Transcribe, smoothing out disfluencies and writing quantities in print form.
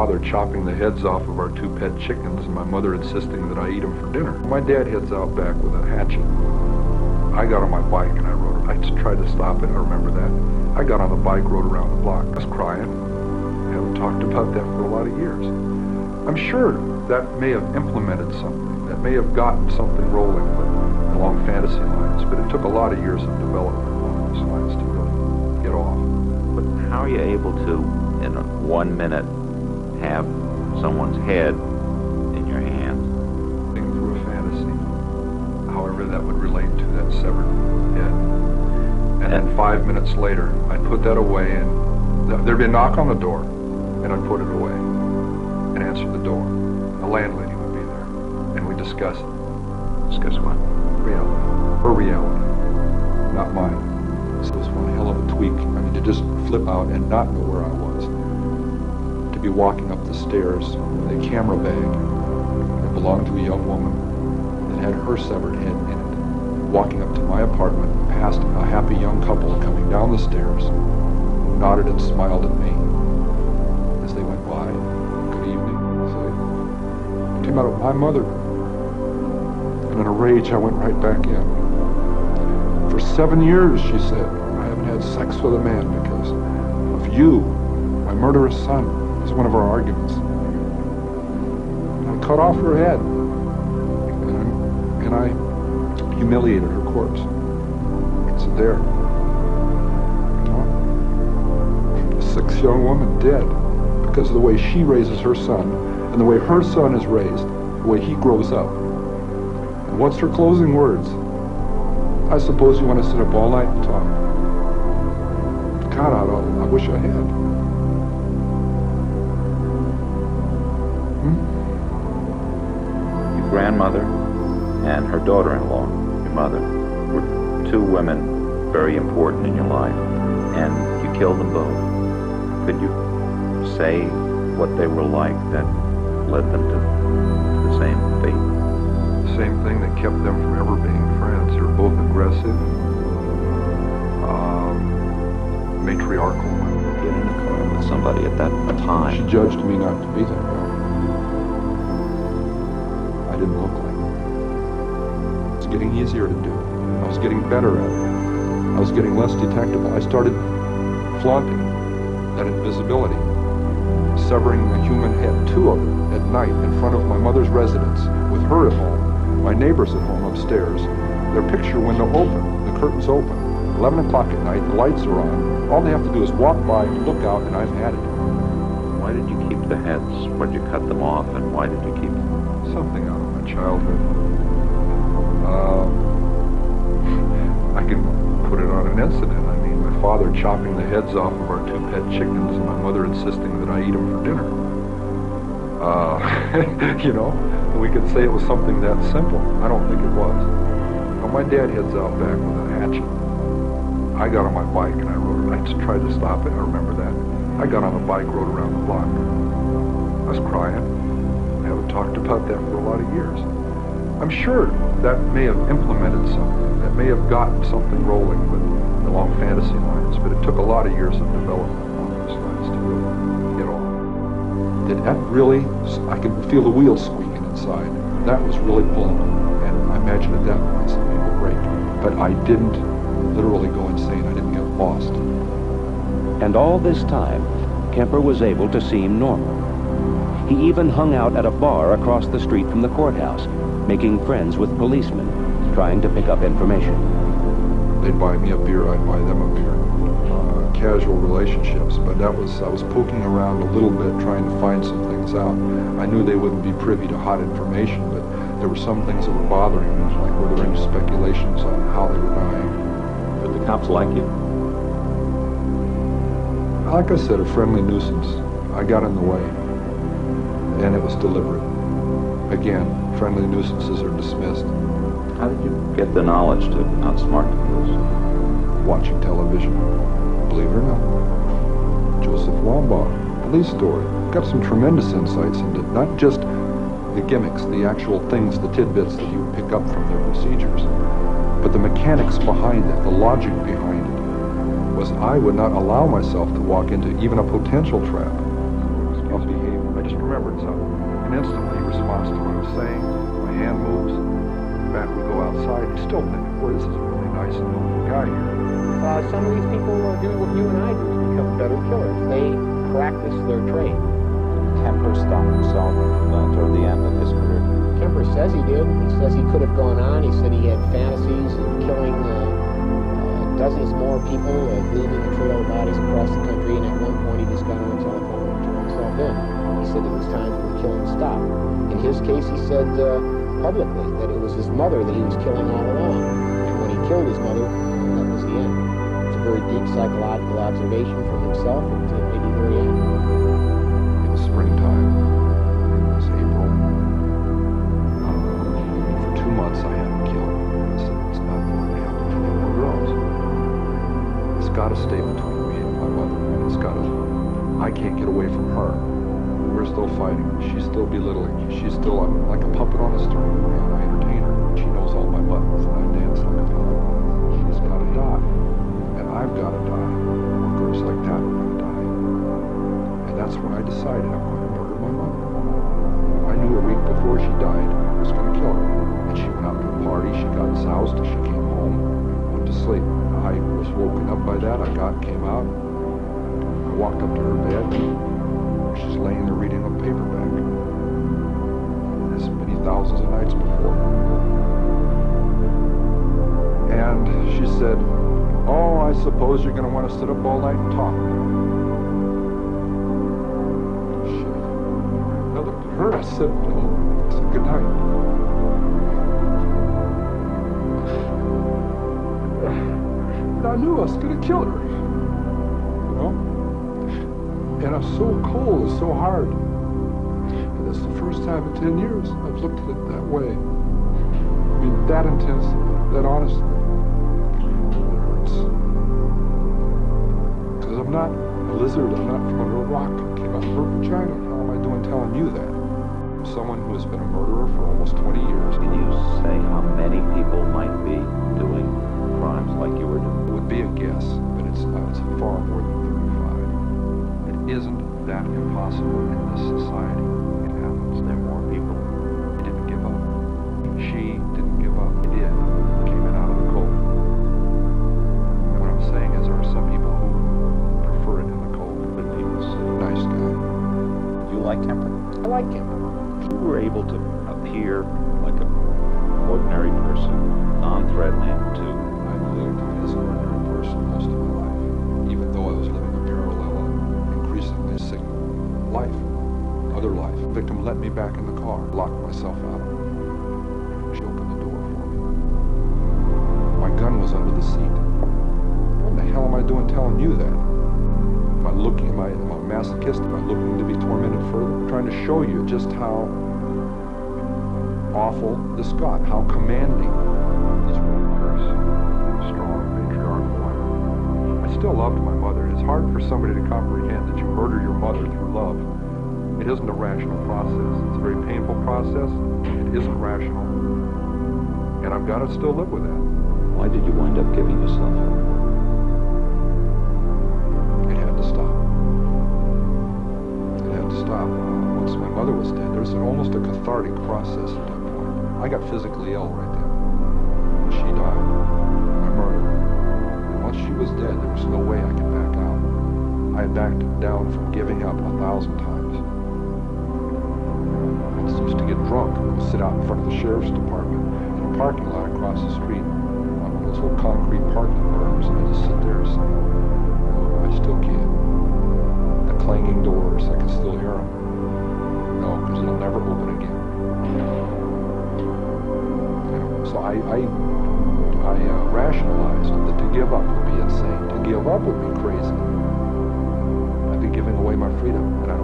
father chopping the heads off of our two pet chickens and my mother insisting that I eat them for dinner. My dad heads out back with a hatchet. I got on my bike and I rode it. I just tried to stop it, I remember that. I got on the bike, rode around the block. I was crying. I haven't talked about that for a lot of years. I'm sure that may have implemented something. That may have gotten something rolling along fantasy lines, but it took a lot of years of development along those lines to really get off. But how are you able to, in 1 minute, have someone's head in your hands? Through a fantasy, however that would relate to that severed head. And then 5 minutes later, I'd put that away, and there'd be a knock on the door, and I'd put it away and answer the door. A landlady would be there, and we'd discuss it. Discuss what? Reality. Her reality, not mine. So it was one hell of a tweak. I mean, to just flip out and not know where I was. To be walking up the stairs with a camera bag that belonged to a young woman that had her severed head in it. Walking up to my apartment, past a happy young couple coming down the stairs, who nodded and smiled at me as they went by. Good evening. So it came out of my mother. And in a rage, I went right back in. For 7 years, she said, I haven't had sex with a man because of you, my murderous son. It was one of our arguments. And I cut off her head. And I humiliated her corpse. It's there. A 6 young woman dead because of the way she raises her son and the way her son is raised, the way he grows up. And what's her closing words? I suppose you want to sit up all night and talk. God, I wish I had. Your grandmother and her daughter-in-law, your mother, were two women very important in your life, and you killed them both. Could you say what they were like that led them to the same fate? The same thing that kept them from ever being friends. They were both aggressive, matriarchal women. Get in a car with somebody at that time. She judged me not to be that guy. I didn't look like it. It was getting easier to do. I was getting better at it. I was getting less detectable. I started flaunting that invisibility, severing a human head, 2 of them, at night in front of my mother's residence, with her at home, my neighbors at home upstairs, their picture window open, the curtains open, 11 o'clock at night, the lights are on. All they have to do is walk by, look out, and I've had it. Why did you keep the heads? Why did you cut them off, and why did you keep them? Something out of my childhood. I can put it on an incident. I mean, my father chopping the heads off of our 2 pet chickens and my mother insisting that I eat them for dinner. You know, we could say it was something that simple. I don't think it was. Now, my dad heads out back with a hatchet. I got on my bike and I rode it. I just tried to stop it, I remember that. I got on the bike, rode around the block. I was crying. I haven't talked about that for a lot of years. I'm sure that may have implemented something. That may have gotten something rolling along fantasy lines, but it took a lot of years of development along those lines to really get off. That really, I could feel the wheels squeaking inside. That was really pulling them. And I imagine at that point something would break. But I didn't literally go insane. I didn't get lost. And all this time, Kemper was able to seem normal. He even hung out at a bar across the street from the courthouse, making friends with policemen, trying to pick up information. They'd buy me a beer, I'd buy them a beer. Casual relationships, but I was poking around a little bit trying to find some things out. I knew they wouldn't be privy to hot information, but there were some things that were bothering me, like were there any speculations on how they were dying. Did the cops like you? Like I said, a friendly nuisance. I got in the way, and it was deliberate. Again, friendly nuisances are dismissed. How did you get the knowledge to outsmart the police? Watching television, believe it or not. Joseph Wambach, police story. Got some tremendous insights into not just the gimmicks, the actual things, the tidbits that you pick up from their procedures, but the mechanics behind it, the logic behind it, was I would not allow myself to walk into even a potential trap. But remember, it's up. And instantly he responds to what I'm saying. My hand moves. In fact, we go outside. He's still thinking, boy, this is a really nice and noble guy here. Some of these people do what you and I do to become better killers. They practice their trade. Kemper stopped himself toward the end of his career. Kemper says he did. He says he could have gone on. He said he had fantasies of killing dozens more people, leaving a trail of bodies across the country, and at one point he just got on the telephone and turned himself in. He said it was time for the killing to stop. In his case, he said publicly that it was his mother that he was killing all along. And when he killed his mother, that was the end. It's a very deep psychological observation from himself, and it made me very angry. In the springtime, it was April. For 2 months I hadn't killed. I said, it's not going to happen to any more girls. It's got to stay between me and my mother. And it's got to, I can't get away from her. We're still fighting. She's still belittling me. She's still like a puppet on a string, and I entertain her. She knows all my buttons, and I dance like a puppet. She's got to die, and I've got to die. Or girls like that are going to die. And that's when I decided I'm going to murder my mother. I knew a week before she died I was going to kill her. And she went out to a party. She got soused. She came home, went to sleep. I was woken up by that. I came out. I walked up to her bed. She's laying there reading a paperback, as many thousands of nights before. And she said, oh, I suppose you're going to want to sit up all night and talk. I looked at her, I said, no. I said, good night. And I knew I was going to kill her, you know? And I'm so cold, it's so hard. And that's the first time in 10 years I've looked at it that way. I mean, that intense, that honest. It hurts. Because I'm not a lizard, I'm not from under a rock. I came out of her vagina. How am I doing telling you that? I'm someone who has been a murderer for almost 20 years. Can you say how many people might be doing crimes like you were doing? It would be a guess, but it's far more than 35. Isn't that impossible in this society? It happens. There are more people. He didn't give up. She didn't give up. He did. Came in out of the cold. And what I'm saying is there are some people who prefer it in the cold. But people say, Nice guy. you like Kemper? I like Kemper. You were able to appear like an ordinary person, non-threatening to... I lived as an ordinary person most of my life, even though I was living a parallel, increasingly sick life, other life. The victim let me back in the car, locked myself out. She opened the door for me. My gun was under the seat. What the hell am I doing telling you that? Am I looking, am I a masochist? Am I looking to be tormented further? I'm trying to show you just how awful this got, how commanding these were murders. Strong, patriarchal women. I still loved my mother. It's hard for somebody to comprehend that you murder your mother through love. It isn't a rational process. It's a very painful process. It isn't rational. And I've got to still live with that. Why did you wind up giving yourself up? It had to stop. It had to stop. Once my mother was dead, there was almost a cathartic process at that point. I got physically ill right then. When she died, I murdered her. And once she was dead, there was no way I could back out. I had backed down from giving up 1,000 times. I used to get drunk and sit out in front of the sheriff's department in a parking lot across the street on one of those little concrete parking berms, and I just sit there and say, oh, I still can. The clanging doors, I can still hear them. No, because it'll never open again. You know, so I rationalized that to give up would be insane. To give up would be crazy. I'd be giving away my freedom, and I